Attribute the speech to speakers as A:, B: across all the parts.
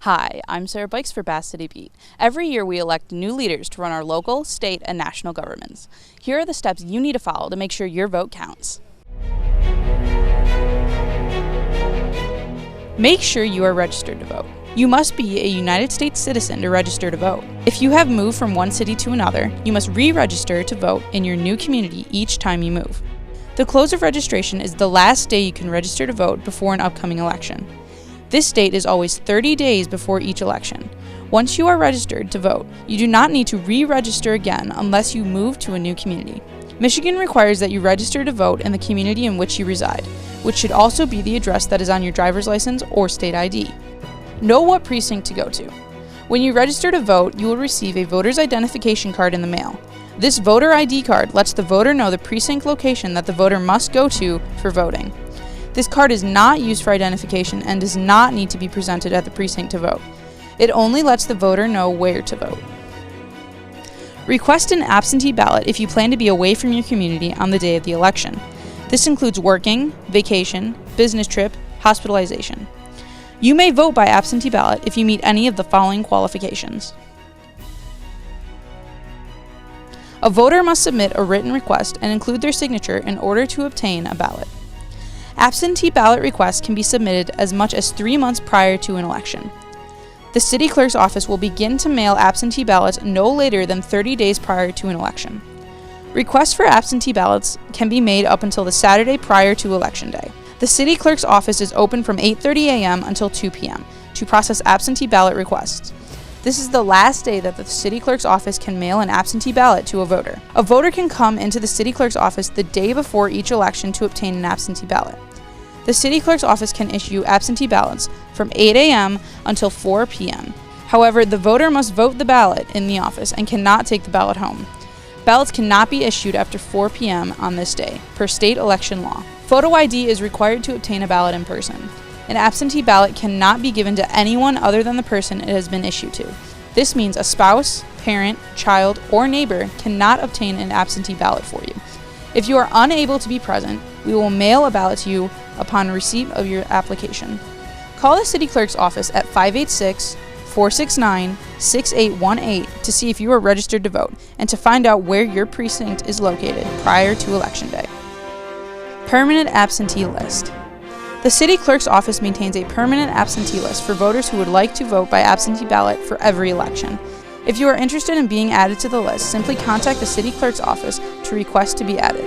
A: Hi, I'm Sara Byks for Bass City Beat. Every year we elect new leaders to run our local, state, and national governments. Here are the steps you need to follow to make sure your vote counts. Make sure you are registered to vote. You must be a United States citizen to register to vote. If you have moved from one city to another, you must re-register to vote in your new community each time you move. The close of registration is the last day you can register to vote before an upcoming election. This date is always 30 days before each election. Once you are registered to vote, you do not need to re-register again unless you move to a new community. Michigan requires that you register to vote in the community in which you reside, which should also be the address that is on your driver's license or state ID. Know what precinct to go to. When you register to vote, you will receive a voter's identification card in the mail. This voter ID card lets the voter know the precinct location that the voter must go to for voting. This card is not used for identification and does not need to be presented at the precinct to vote. It only lets the voter know where to vote. Request an absentee ballot if you plan to be away from your community on the day of the election. This includes working, vacation, business trip, hospitalization. You may vote by absentee ballot if you meet any of the following qualifications. A voter must submit a written request and include their signature in order to obtain a ballot. Absentee ballot requests can be submitted as much as 3 months prior to an election. The city clerk's office will begin to mail absentee ballots no later than 30 days prior to an election. Requests for absentee ballots can be made up until the Saturday prior to Election Day. The city clerk's office is open from 8:30 a.m. until 2 p.m. to process absentee ballot requests. This is the last day that the city clerk's office can mail an absentee ballot to a voter. A voter can come into the city clerk's office the day before each election to obtain an absentee ballot. The city clerk's office can issue absentee ballots from 8 a.m. until 4 p.m. However, the voter must vote the ballot in the office and cannot take the ballot home. Ballots cannot be issued after 4 p.m. on this day, per state election law. Photo ID is required to obtain a ballot in person. An absentee ballot cannot be given to anyone other than the person it has been issued to. This means a spouse, parent, child, or neighbor cannot obtain an absentee ballot for you. If you are unable to be present, we will mail a ballot to you upon receipt of your application. Call the city clerk's office at 586-469-6818 to see if you are registered to vote and to find out where your precinct is located prior to Election Day. Permanent absentee list. The city clerk's office maintains a permanent absentee list for voters who would like to vote by absentee ballot for every election. If you are interested in being added to the list, simply contact the city clerk's office to request to be added.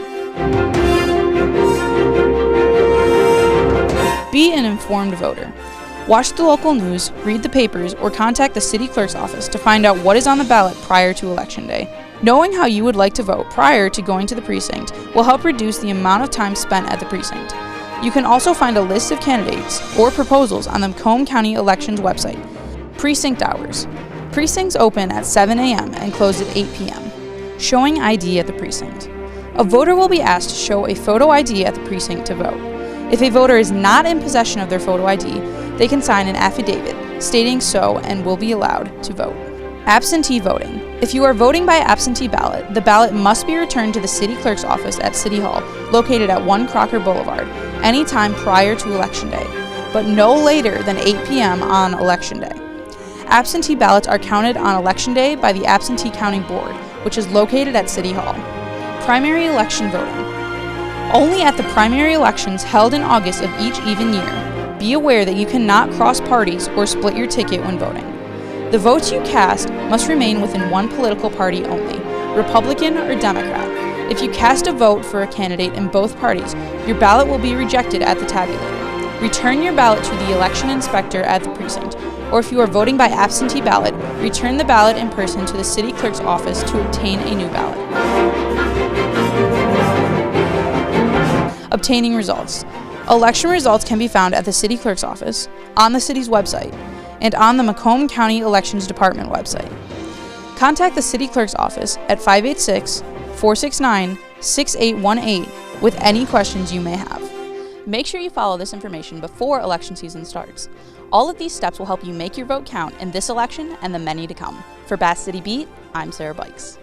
A: Be an informed voter. Watch the local news, read the papers, or contact the city clerk's office to find out what is on the ballot prior to Election Day. Knowing how you would like to vote prior to going to the precinct will help reduce the amount of time spent at the precinct. You can also find a list of candidates or proposals on the Macomb County Elections website. Precinct hours. Precincts open at 7 a.m. and close at 8 p.m. Showing ID at the precinct. A voter will be asked to show a photo ID at the precinct to vote. If a voter is not in possession of their photo ID, they can sign an affidavit stating so and will be allowed to vote. Absentee voting. If you are voting by absentee ballot, the ballot must be returned to the city clerk's office at City Hall, located at 1 Crocker Boulevard, anytime prior to Election Day, but no later than 8 p.m. on Election Day. Absentee ballots are counted on Election Day by the Absentee Counting Board, which is located at City Hall. Primary election voting. Only at the primary elections held in August of each even year. Be aware that you cannot cross parties or split your ticket when voting. The votes you cast must remain within one political party only, Republican or Democrat. If you cast a vote for a candidate in both parties, your ballot will be rejected at the tabulator. Return your ballot to the election inspector at the precinct, or if you are voting by absentee ballot, return the ballot in person to the city clerk's office to obtain a new ballot. Obtaining results. Election results can be found at the city clerk's office, on the city's website, and on the Macomb County Elections Department website. Contact the city clerk's office at 586-469-6818 with any questions you may have. Make sure you follow this information before election season starts. All of these steps will help you make your vote count in this election and the many to come. For Bass City Beat, I'm Sara Byks.